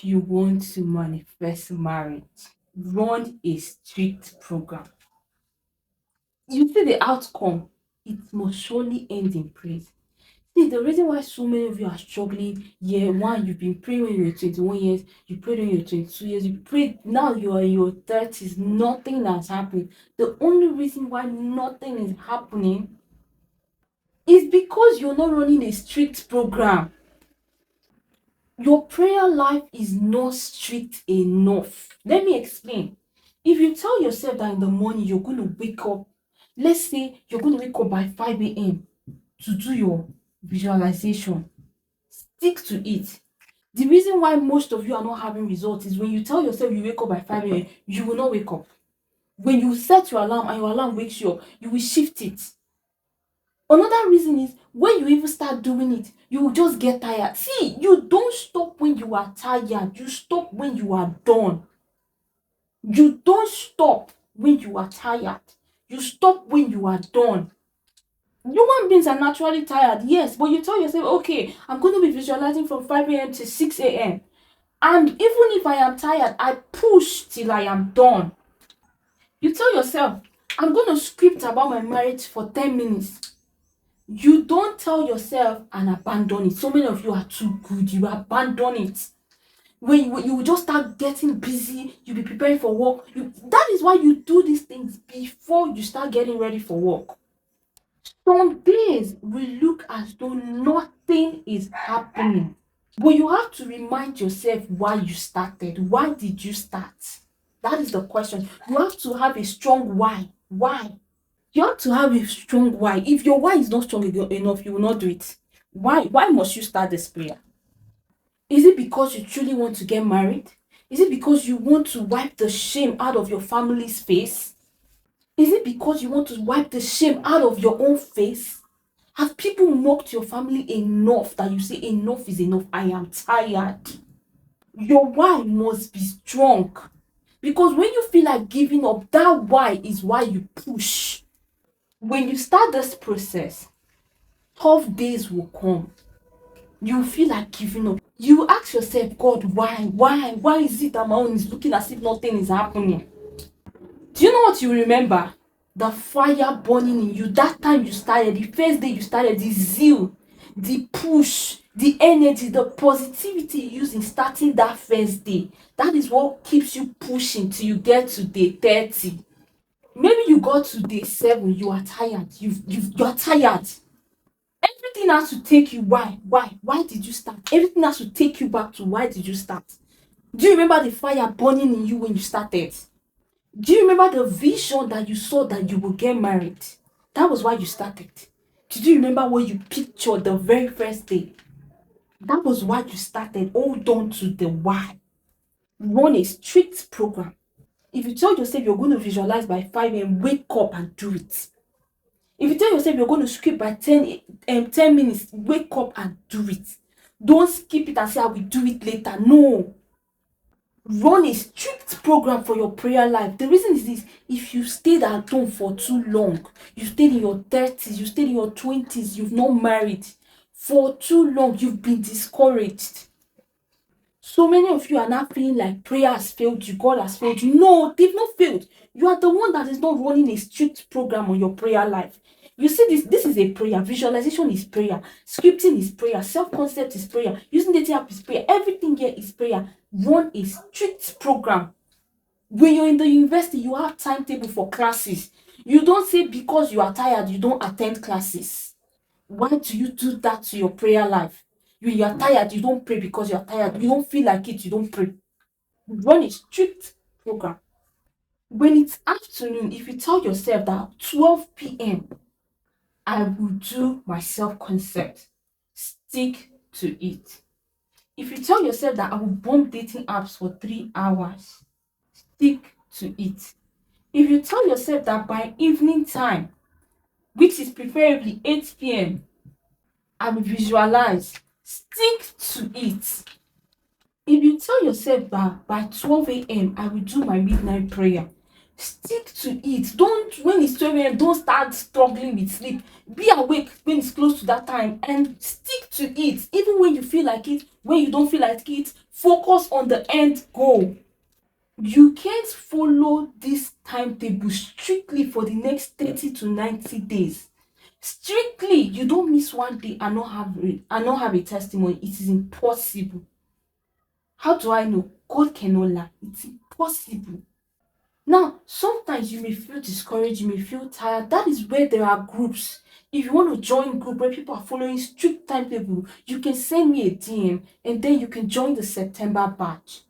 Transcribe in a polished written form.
If you want to manifest marriage, run a strict program. You see the outcome, it must surely end in praise. See, the reason why so many of you are struggling, yeah, one, you've been praying when you were 21 years, you prayed when you were 22 years, you prayed, now you are in your 30s, nothing has happened. The only reason why nothing is happening is because you're not running a strict program. Your prayer life is not strict enough. Let me explain. If you tell yourself that in the morning you're going to wake up, let's say you're going to wake up by 5 a.m. to do your visualization, stick to it. The reason why most of you are not having results is when you tell yourself you wake up by 5 a.m., you will not wake up. When you set your alarm and your alarm wakes you up, you will shift it. Another reason is when you even start doing it, you will just get tired. See, you don't stop when you are tired, you stop when you are done. You don't stop when you are tired, you stop when you are done. Human beings are naturally tired, yes, but you tell yourself, okay, I'm going to be visualizing from 5 a.m. to 6 a.m. And even if I am tired, I push till I am done. You tell yourself, I'm going to script about my marriage for 10 minutes. You don't tell yourself and abandon it. So many of you are too good, you abandon it. When you just start getting busy, you'll be preparing for work. That is why you do these things before you start getting ready for work. Some days will look as though nothing is happening. But you have to remind yourself why you started. Why did you start? That is the question. You have to have a strong why. Why? You have to have a strong why. If your why is not strong enough, you will not do it. Why? Why must you start this prayer? Is it because you truly want to get married? Is it because you want to wipe the shame out of your family's face? Is it because you want to wipe the shame out of your own face? Have people mocked your family enough that you say enough is enough? I am tired. Your why must be strong. Because when you feel like giving up, that why is why you push. When you start this process, tough days will come. You feel like giving up. You ask yourself, God, why? Why is it that my own is looking as if nothing is happening? Do you know what you remember? The fire burning in you. That time you started, the first day you started, the zeal, the push, the energy, the positivity you use in starting that first day. That is what keeps you pushing till you get to day 30. Maybe you got to day 7, you are tired. You're tired. Everything has to take you. Why did you start? Everything has to take you back to why did you start? Do you remember the fire burning in you when you started? Do you remember the vision that you saw that you will get married? That was why you started. Did you remember what you pictured the very first day? That was why you started. Hold on to the why. Run a strict program. If you tell yourself you're going to visualize by 5 a.m., wake up and do it. If you tell yourself you're going to skip by 10 minutes, wake up and do it. Don't skip it and say, I will do it later. No. Run a strict program for your prayer life. The reason is this: if you stayed at home for too long, you stayed in your 30s, you stayed in your 20s, you've not married for too long, you've been discouraged. So many of you are now feeling like prayer has failed you, God has failed you. No, they've not failed. You are the one that is not running a strict program on your prayer life. You see, this is a prayer. Visualization is prayer. Scripting is prayer. Self-concept is prayer. Using dating app is prayer. Everything here is prayer. Run a strict program. When you're in the university, you have timetable for classes. You don't say because you are tired, you don't attend classes. Why do you do that to your prayer life? When you are tired, you don't pray because you are tired. You don't feel like it, you don't pray. Run a strict program. When it's afternoon, if you tell yourself that 12 p.m., I will do my self concept, stick to it. If you tell yourself that I will bomb dating apps for 3 hours, stick to it. If you tell yourself that by evening time, which is preferably 8 p.m., I will visualize, stick to it. If you tell yourself that by 12 a.m., I will do my midnight prayer, Stick to it. Don't, when it's 12 a.m., don't start struggling with sleep. Be awake when it's close to that time and stick to it. Even when you feel like it, when you don't feel like it, focus on the end goal. You can't follow this timetable strictly for the next 30 to 90 days. Strictly, you don't miss one day and not have a testimony. It is impossible. How do I know? God cannot lie. It's impossible. Now, sometimes you may feel discouraged, you may feel tired. That is where there are groups. If you want to join group where people are following strict timetable, you can send me a DM and then you can join the September batch.